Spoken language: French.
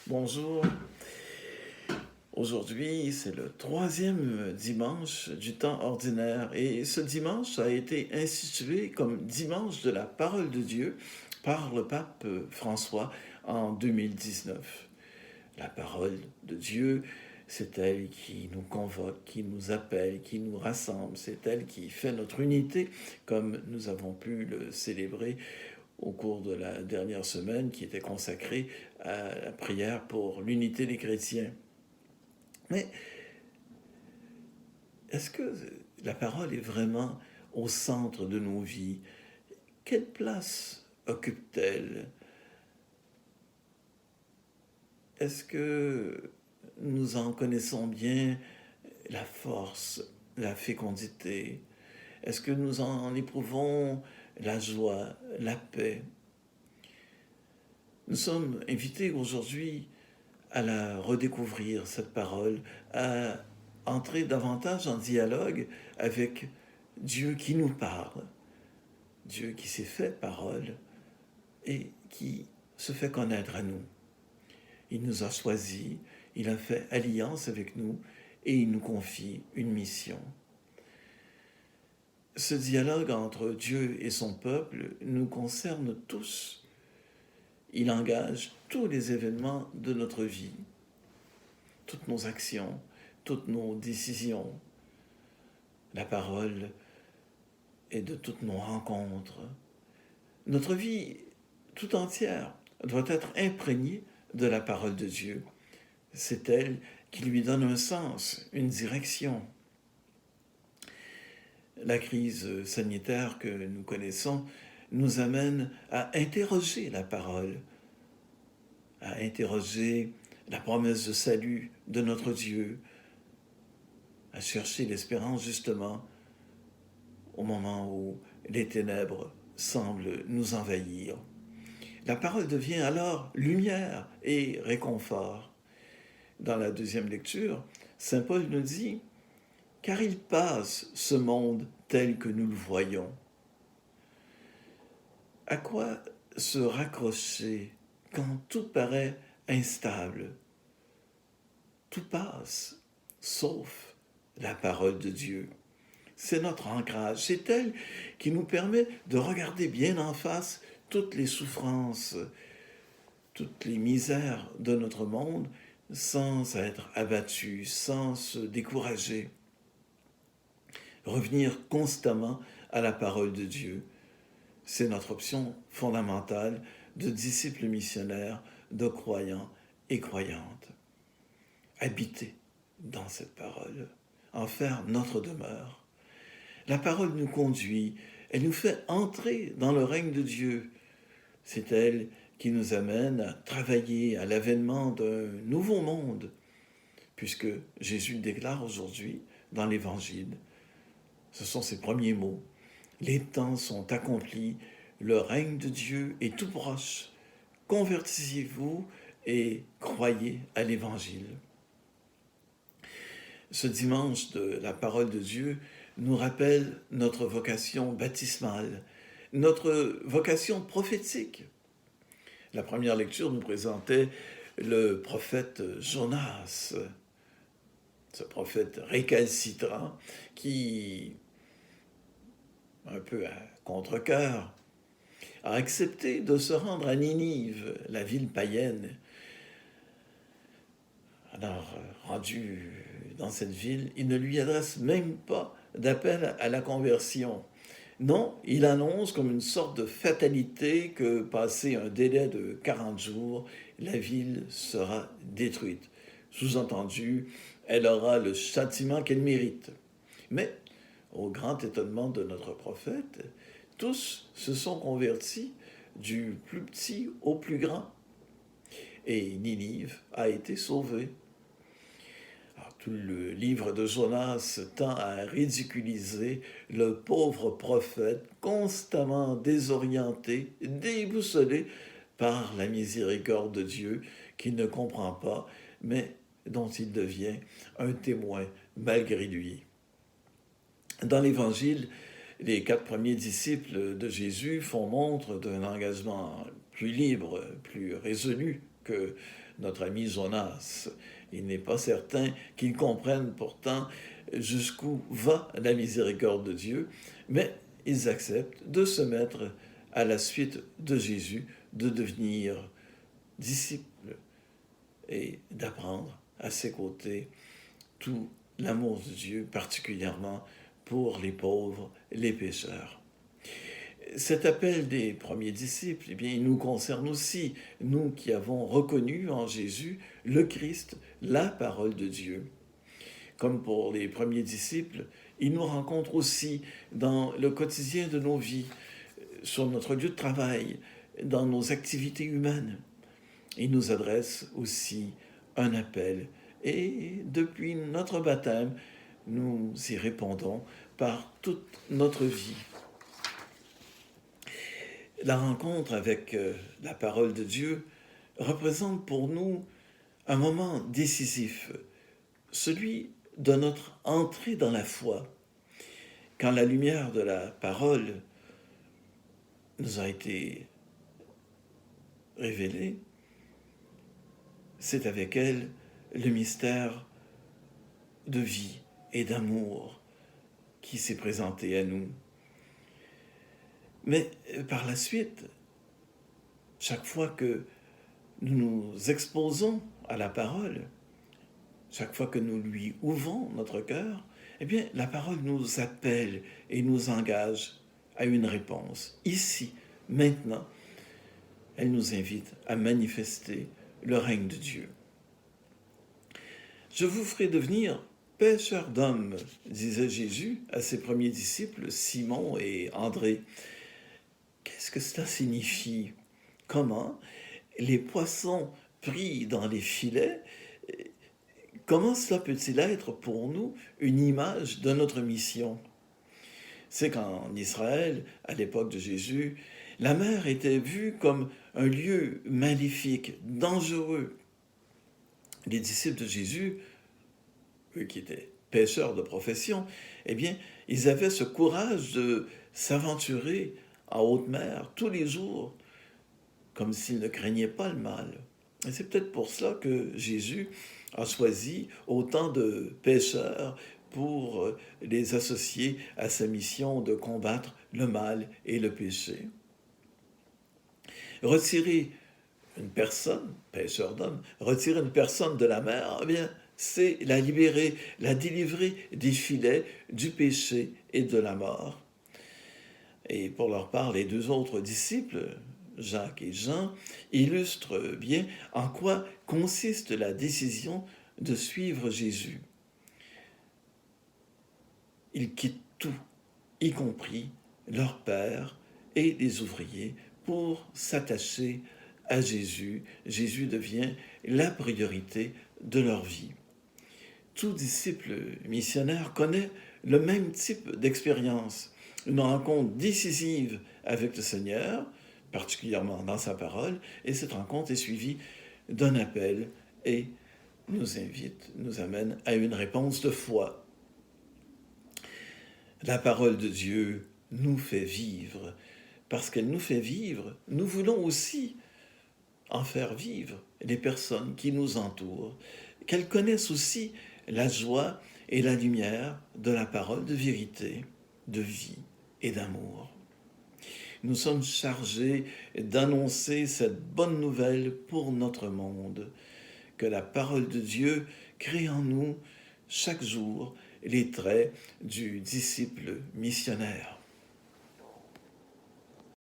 Bonjour. Aujourd'hui, c'est le troisième dimanche du temps ordinaire et ce dimanche a été institué comme dimanche de la parole de Dieu par le pape François en 2019. La parole de Dieu, c'est elle qui nous convoque, qui nous appelle, qui nous rassemble, c'est elle qui fait notre unité comme nous avons pu le célébrer au cours de la dernière semaine qui était consacrée à la prière pour l'unité des chrétiens. Mais est-ce que la parole est vraiment au centre de nos vies? Quelle place occupe-t-elle? Est-ce que nous en connaissons bien la force, la fécondité? Est-ce que nous en éprouvons la joie, la paix? Nous sommes invités aujourd'hui à la redécouvrir, cette parole, à entrer davantage en dialogue avec Dieu qui nous parle, Dieu qui s'est fait parole et qui se fait connaître à nous. Il nous a choisis, il a fait alliance avec nous et il nous confie une mission. Ce dialogue entre Dieu et son peuple nous concerne tous. Il engage tous les événements de notre vie, toutes nos actions, toutes nos décisions. La parole est de toutes nos rencontres. Notre vie tout entière doit être imprégnée de la parole de Dieu. C'est elle qui lui donne un sens, une direction. La crise sanitaire que nous connaissons nous amène à interroger la parole, à interroger la promesse de salut de notre Dieu, à chercher l'espérance justement au moment où les ténèbres semblent nous envahir. La parole devient alors lumière et réconfort. Dans la deuxième lecture, saint Paul nous dit « Car il passe ce monde tel que nous le voyons ». À quoi se raccrocher quand tout paraît instable? Tout passe, sauf la parole de Dieu. C'est notre ancrage, c'est elle qui nous permet de regarder bien en face toutes les souffrances, toutes les misères de notre monde sans être abattus, sans se décourager. Revenir constamment à la parole de Dieu, c'est notre option fondamentale de disciples missionnaires, de croyants et croyantes. Habiter dans cette parole, en faire notre demeure. La parole nous conduit, elle nous fait entrer dans le règne de Dieu. C'est elle qui nous amène à travailler à l'avènement d'un nouveau monde, puisque Jésus le déclare aujourd'hui dans l'Évangile. Ce sont ses premiers mots. Les temps sont accomplis, le règne de Dieu est tout proche. Convertissez-vous et croyez à l'Évangile. Ce dimanche de la parole de Dieu nous rappelle notre vocation baptismale, notre vocation prophétique. La première lecture nous présentait le prophète Jonas, ce prophète récalcitrant qui, un peu à contre-cœur, a accepté de se rendre à Ninive, la ville païenne. Alors, rendu dans cette ville, il ne lui adresse même pas d'appel à la conversion. Non, il annonce comme une sorte de fatalité que, passé un délai de 40 jours, la ville sera détruite. Sous-entendu, elle aura le châtiment qu'elle mérite. Mais, au grand étonnement de notre prophète, tous se sont convertis, du plus petit au plus grand. Et Ninive a été sauvée. Alors, tout le livre de Jonas tend à ridiculiser le pauvre prophète constamment désorienté, déboussolé par la miséricorde de Dieu qu'il ne comprend pas, mais dont il devient un témoin malgré lui. Dans l'Évangile, les 4 premiers disciples de Jésus font montre d'un engagement plus libre, plus résolu que notre ami Jonas. Il n'est pas certain qu'il comprenne pourtant jusqu'où va la miséricorde de Dieu, mais ils acceptent de se mettre à la suite de Jésus, de devenir disciples et d'apprendre à ses côtés tout l'amour de Dieu, particulièrement pour les pauvres, les pécheurs. Cet appel des premiers disciples, eh bien, il nous concerne aussi, nous qui avons reconnu en Jésus le Christ, la parole de Dieu. Comme pour les premiers disciples, il nous rencontre aussi dans le quotidien de nos vies, sur notre lieu de travail, dans nos activités humaines. Il nous adresse aussi un appel et depuis notre baptême, nous y répondons par toute notre vie. La rencontre avec la parole de Dieu représente pour nous un moment décisif, celui de notre entrée dans la foi. Quand la lumière de la parole nous a été révélée, c'est avec elle le mystère de vie et d'amour qui s'est présenté à nous. Mais par la suite, chaque fois que nous nous exposons à la parole, chaque fois que nous lui ouvrons notre cœur, eh bien, la parole nous appelle et nous engage à une réponse. Ici, maintenant, elle nous invite à manifester le règne de Dieu. Je vous ferai devenir pêcheurs d'hommes, disait Jésus à ses premiers disciples, Simon et André. Qu'est-ce que cela signifie? Comment les poissons pris dans les filets, comment cela peut-il être pour nous une image de notre mission? C'est qu'en Israël, à l'époque de Jésus, la mer était vue comme un lieu maléfique, dangereux. Les disciples de Jésus, eux qui étaient pêcheurs de profession, eh bien, ils avaient ce courage de s'aventurer en haute mer tous les jours, comme s'ils ne craignaient pas le mal. Et c'est peut-être pour cela que Jésus a choisi autant de pêcheurs pour les associer à sa mission de combattre le mal et le péché. Retirer une personne, pêcheur d'hommes, retirer une personne de la mer, eh bien, c'est la libérer, la délivrer des filets du péché et de la mort. Et pour leur part, les deux autres disciples, Jacques et Jean, illustrent bien en quoi consiste la décision de suivre Jésus. Ils quittent tout, y compris leur père et les ouvriers, pour s'attacher à Jésus. Jésus devient la priorité de leur vie. Tout disciple missionnaire connaît le même type d'expérience, une rencontre décisive avec le Seigneur, particulièrement dans sa parole, et cette rencontre est suivie d'un appel et nous invite, nous amène à une réponse de foi. La parole de Dieu nous fait vivre. Parce qu'elle nous fait vivre, nous voulons aussi en faire vivre les personnes qui nous entourent, qu'elles connaissent aussi la joie et la lumière de la parole de vérité, de vie et d'amour. Nous sommes chargés d'annoncer cette bonne nouvelle pour notre monde, que la parole de Dieu crée en nous chaque jour les traits du disciple missionnaire.